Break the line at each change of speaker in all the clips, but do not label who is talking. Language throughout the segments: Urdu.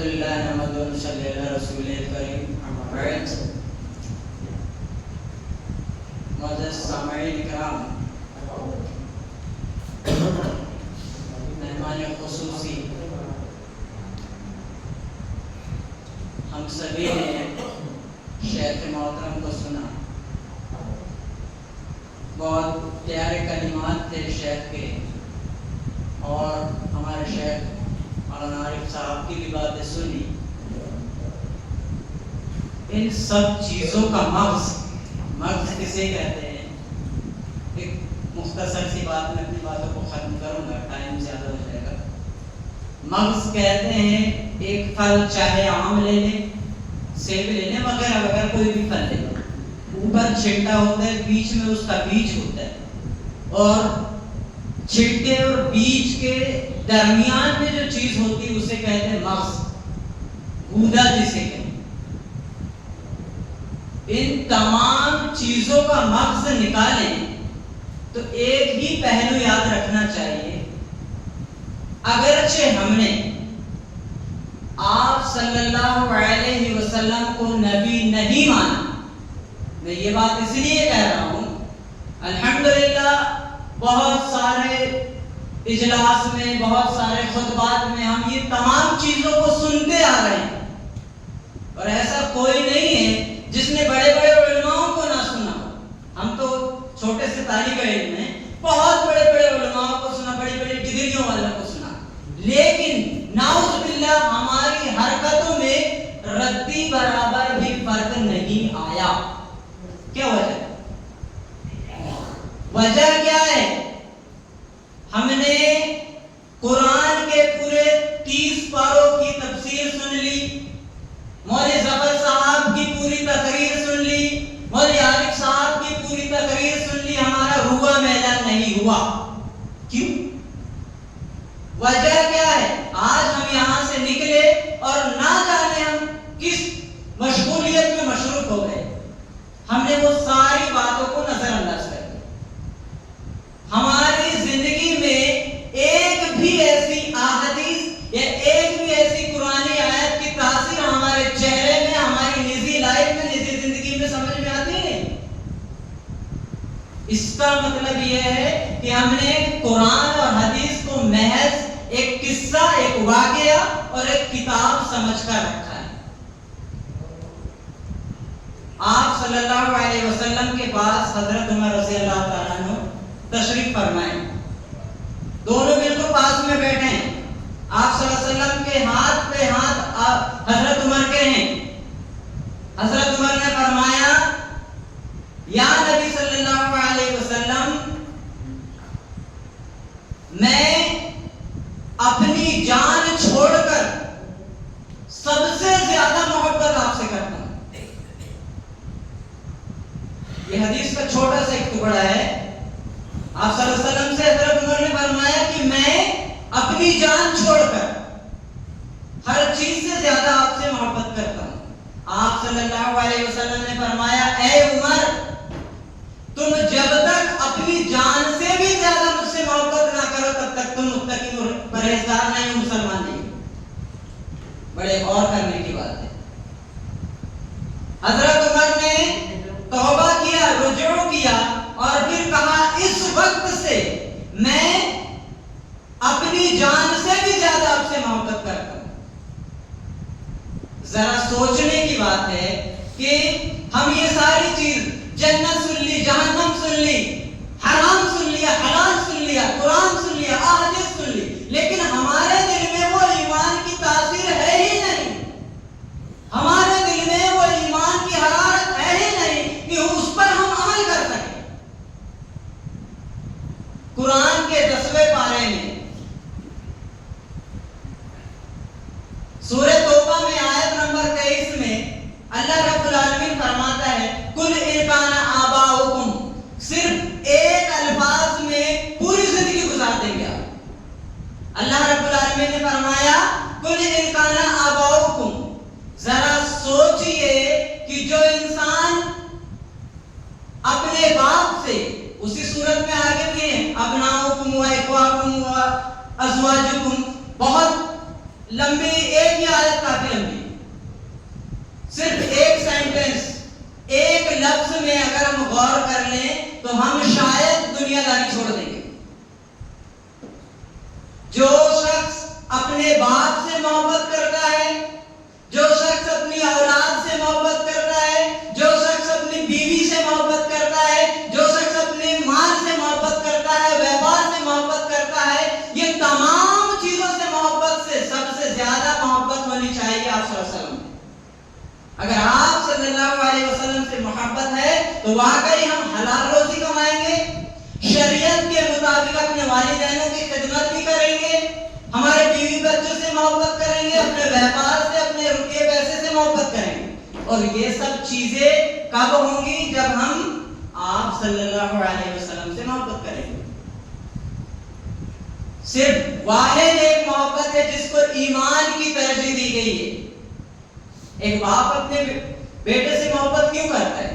الحمدللہ نحمدہ و نصلی علی رسول کریم اما بعد. معزز سامعین کرام، مہمان خصوصی، ہم سبھی نے شیخ محترم کو سنا. بہت پیارے کلمات تھے شیخ کے، اور ہمارے شیخ مولانا عارف صاحب کی بھی باتیں سنی. ان سب چیزوں کا مغز کسے کہتے ہیں؟ ایک مختصر سی بات میں اپنی باتوں کو ختم کروں گا، ٹائم زیادہ ہو جائے گا. مغز کہتے ہیں ایک پھل، چاہے آم لے لیں، سیب لے لیں، وغیرہ وغیرہ کوئی بھی پھل لے لیں. اوپر چھلٹا ہوتا ہے، بیچ میں اس کا بیج ہوتا ہے، اور چھلٹے اور بیج کے درمیان میں جو چیز ہوتی ہے اسے کہتے ہیں مغز، گودا جسے کہتے ہیں. ان تمام چیزوں کا مغز نکالیں تو ایک ہی پہلو یاد رکھنا چاہیے. اگرچہ ہم نے آپ صلی اللہ علیہ وسلم کو نبی نہیں مانا، میں یہ بات اس لیے کہہ رہا ہوں، الحمدللہ بہت سارے اجلاس میں، بہت سارے خطبات میں ہم یہ تمام چیزوں کو سنتے آ رہے ہیں، اور ایسا کوئی نہیں ہے جس نے بڑے بڑے علماء کو نہ سنا. ہم تو چھوٹے سے طالب علم ہیں، بہت بڑے بڑے علماء کو سنا، بڑی بڑی ڈگریوں والوں کو سنا، لیکن نعوذ باللہ ہماری حرکتوں میں ردی برابر بھی فرق نہیں آیا. کیا وجہ کیا ہے؟ ہم نے قرآن کے پورے 30 پاروں کی تفسیر سن لی، مولوی ظفر صاحب کی پوری تقریر سن لی، مولوی عارف صاحب کی پوری تقریر سن لی، ہمارا روح میلا نہیں ہوا. کیوں؟ وجہ کیا ہے؟ آج ہم یہاں سے نکلے اور نہ جانے ہم کس مشغولیت میں مصروف ہو گئے. ہم نے وہ ساری باتوں کو نظر انداز کر دیا. ہماری زندگی میں ایک بھی ایسی احادیث یا ایک بھی ایسی قرآنی آیت کی تاثیر ہمارے چہرے میں، ہماری نجی لائف میں، نجی زندگی میں سمجھ میں آتی ہے. اس کا مطلب یہ ہے کہ ہم نے قرآن اور حدیث کو محض ایک قصہ، ایک واقعہ اور ایک کتاب سمجھ کر رکھا ہے. آپ صلی اللہ علیہ وسلم کے پاس حضرت عمر رضی اللہ تعالیٰ عنہ تشریف فرمائے، دونوں بالکل پاس میں بیٹھے ہیں. آپ صلی اللہ علیہ وسلم کے ہاتھ پہ ہاتھ حضرت عمر کے ہیں. حضرت عمر نے فرمایا، یا نبی صلی اللہ علیہ وسلم، میں اپنی جان چھوڑ کر سب سے زیادہ محبت آپ سے کرتا ہوں. یہ حدیث کا چھوٹا سا ایک ٹکڑا ہے. آپ صلی اللہ علیہ وسلم سے حضرت عمر نے فرمایا کہ میں اپنی جان چھوڑ کر ہر چیز سے زیادہ آپ سے محبت کرتا ہوں. آپ صلی اللہ علیہ وسلم نے فرمایا، اے عمر، تم جب تک اپنی جان سے بھی زیادہ مجھ سے محبت نہ کرو تب تک تم متقی پرہیزگار نہیں، مسلمان نہیں. بڑے غور کرنے کی بات ہے. حضرت عمر نے توبہ کیا، رجوع کیا، اور پھر کہا، اس وقت سے میں اپنی جان سے بھی زیادہ آپ سے محبت کرتا ہوں. ذرا سوچنے کی بات ہے کہ ہم یہ ساری چیز، جنت سن لی، جہنم سن لی، حرام سن لیا، حلال سن لیا، قرآن سن لیا، احادیث سن لی، لیکن ہمارے دل میں وہ ایمان کی تاثیر ہے ہی نہیں. ہمارے دل میں وہ ایمان کی حرارت ہے ہی نہیں کہ اس پر ہم عمل کر سکیں. قرآن کے 10ویں پارے میں سورہ توبہ میں آیت نمبر 23 میں اللہ رب العالمین فرماتا ہے، کل ان کان آباؤکم، صرف ایک الفاظ میں پوری زندگی گزار دیں گے. اللہ رب العالمین نے فرمایا، کل ان کان آباؤکم. ذرا سوچئے کہ جو انسان اپنے باپ سے، اسی صورت میں آگے بھی ہیں، ابناؤکم و اخواکم و ازواجکم، بہت لمبی ایک ہی آیت کافی لمبی، صرف ایک سینٹنس، ایک لفظ میں اگر ہم غور کر لیں تو ہم شاید دنیا داری چھوڑ دیں گے. جو شخص اپنے باپ سے محبت کرتا ہے، جو شخص اپنی اولاد سے محبت کرتا ہے، جو شخص اپنی بیوی سے محبت کرتا ہے، جو شخص اپنے مال سے محبت کرتا ہے، ویوہار سے محبت کرتا ہے، یہ تمام چیزوں سے محبت سے سب سے زیادہ محبت ہونی چاہیے آپ صلی اللہ علیہ وسلم. اگر آپ صلی اللہ علیہ وسلم سے محبت ہے تو واقعی ہم حلال روزی کمائیں گے، شریعت کے مطابق اپنے والدینوں کی خدمت بھی کریں گے، ہمارے بیوی بچوں سے محبت کریں گے، اپنے ویوہار سے، اپنے روپے پیسے سے محبت کریں گے. اور یہ سب چیزیں کب ہوں گی؟ جب ہم آپ صلی اللہ علیہ وسلم سے محبت کریں گے. صرف واحد ایک محبت ہے جس کو ایمان کی ترجیح دی گئی ہے. ایک باپ اپنے بیٹے سے محبت کیوں کرتا ہے؟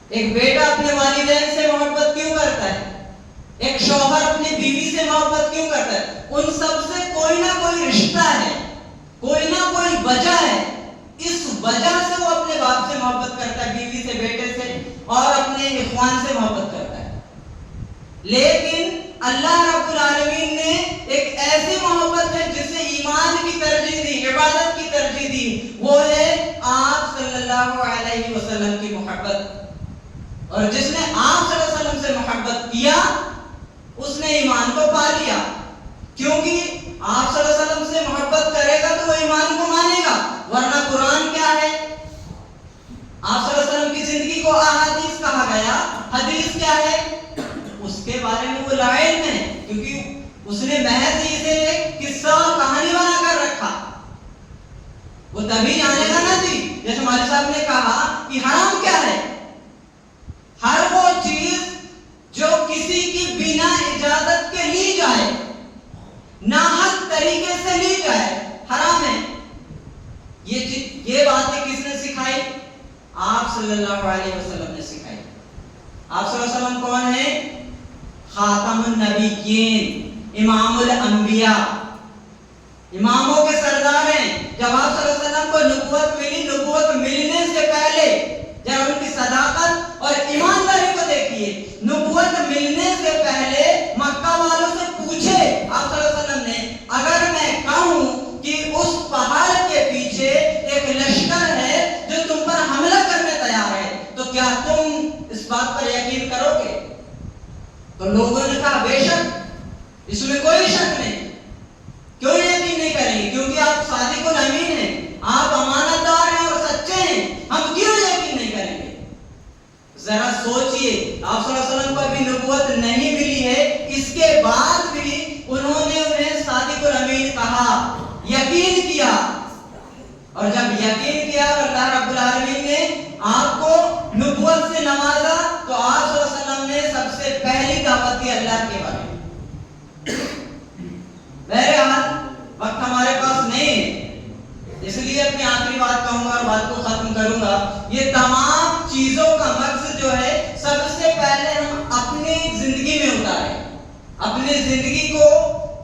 ایک بیٹا اپنے والدین سے محبت کیوں کرتا ہے؟ ایک شوہر اپنی بیوی سے محبت کیوں کرتا ہے؟ ان سب سے کوئی نہ کوئی رشتہ ہے، کوئی نہ کوئی وجہ ہے. اس وجہ سے وہ اپنے باپ سے محبت کرتا ہے، بیوی سے، بیٹے سے، اور اپنے اخوان سے محبت کرتا ہے. لیکن اللہ رب العالمین نے ایک ایسی محبت ہے جسے ایمان کی ترجیح دی، عبادت کی ترجیح دی، وہ ہے آپ صلی اللہ علیہ وسلم کی محبت. اور جس نے آپ صلی اللہ علیہ وسلم سے محبت کیا اس نے ایمان کو پا لیا، کیونکہ آپ صلی اللہ علیہ وسلم سے محبت کرے گا تو وہ ایمان کو مانے گا. ورنہ قرآن کیا ہے؟ آپ صلی اللہ علیہ وسلم کی زندگی کو احادیث کہا گیا. حدیث کیا ہے؟ اس کے بارے میں وہ لا علم ہے، کیونکہ اس نے محض اسے ایک قصہ اور کہانی بنا کر رکھا. وہ تبھی جانے گا نا جی، جیسے ہمارے صاحب نے کہا کہ حرام کیا ہے. ہر وہ چیز جو کسی کی بنا اجازت کے لی جائے، ناحق طریقے سے لی جائے، حرام ہے. یہ باتیں کس نے سکھائی؟ آپ صلی اللہ علیہ وسلم نے سکھائی. آپ صلی اللہ علیہ وسلم کون ہیں؟ خاتم النبیین، امام الانبیاء، اماموں کے سردار ہیں. جب آپ صلی اللہ علیہ وسلم کو نبوت ملی، نبوت ملنے سے پہلے جب ان کی صداقت اور ایمانداری کو دیکھیے، نبوت ملنے سے پہلے مکہ والوں سے پوچھے آپ صلی اللہ علیہ وسلم نے، اگر میں کہوں کہ اس پہاڑ کے پیچھے ایک لشکر ہے جو تم پر حملہ کرنے تیار ہے تو کیا تم اس بات پر یقین کرو گے؟ تو لوگوں نے کہا بے شک، اس میں کوئی شک نہیں. کیوں یقین نہیں کریں گے؟ کیونکہ آپ صادق الامین ہیں، آپ امانت دار ہیں اور سچے ہیں. ہم کیوں یقین نہیں کریں گے؟ ذرا سوچئے، آپ صلی اللہ علیہ وسلم کو ابھی نبوت نہیں ملی ہے، اس کے بعد بھی انہوں نے انہیں صادق الامین کہا، یقین کیا. اور جب یقین کیا اور اللہ رب العالمین نے آپ کو نبوت سے نوازا تو آپ صلی اللہ علیہ وسلم نے سب سے پہلی دعوت دی اللہ کے بارے میں. بہرحال وقت ہمارے پاس نہیں ہے، اس لیے اپنی آخری بات کہوں گا اور بات کو ختم کروں گا. یہ تمام چیزوں کا مقصد جو ہے، سب سے پہلے ہم اپنی زندگی میں اتاریں، اپنی زندگی کو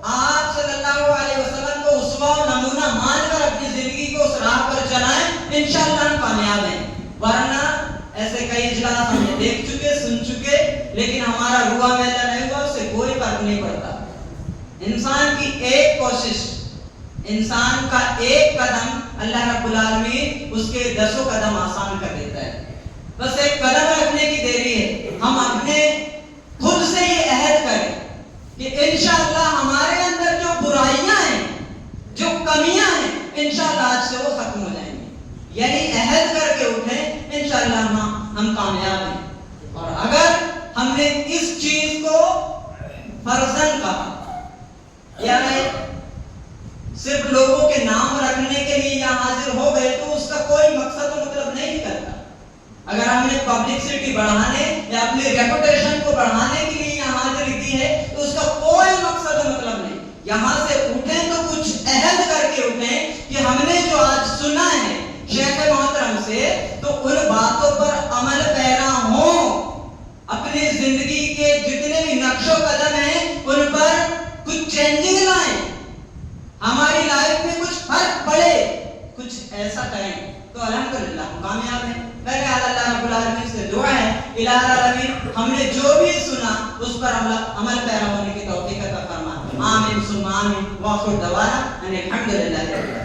آپ صلی اللہ علیہ وسلم کو اسوہ و نمونہ مان کر اپنی زندگی کو اس راہ پر چلائیں. انشاءاللہ ہم کامیاب ہیں. ورنہ ایسے کئی اجلاس ہم نے دیکھ چکے، سن چکے، لیکن ہمارا روح میلہ نہیں ہوا، اس سے کوئی فرق نہیں پڑتا. انسان کی ایک کوشش، انسان کا ایک قدم، اللہ رب العالمین اس کے 10 قدم آسان کر دیتا ہے. بس ایک قدم رکھنے کی دیری ہے. ہم اپنے خود سے یہ عہد کریں کہ انشاءاللہ ہمارے اندر جو برائیاں ہیں، جو کمیاں ہیں، انشاءاللہ آج سے وہ ختم ہو جائیں گی. یعنی عہد کر کے اٹھیں، انشاءاللہ ہم کامیاب ہیں. اور اگر ہم نے اس چیز کو فرضاً کہا، یعنی صرف لوگوں کے نام رکھنے کے لیے یہاں حاضر ہو گئے تو اس کا کوئی مقصد و مطلب نہیں نکلتا. اگر ہم نے پبلسٹی بڑھانے یا اپنی ریپوٹیشن کو بڑھانے کے لیے یہاں حاضری دی ہے تو اس کا کوئی مقصد و مطلب نہیں. یہاں سے اٹھیں تو کچھ عہد کر کے اٹھیں کہ ہم نے جو آج سنا ہے شیخ محترم سے، تو ان باتوں پر عمل پیرا ہوں. اپنی زندگی کے جتنے بھی نقش و قدم ہیں ان پر کچھ چینجنگ لائیں. ہماری الحمدللہ ہم کامیاب ہیں. بہرحال اللہ رب العالمین سے دعا ہے الہ العالمین ہم نے جو بھی سنا اس پر عمل پیرا ہونے کی توفیق عطا فرما. آمین ثم آمین. واخر دعوانا ان الحمدللہ.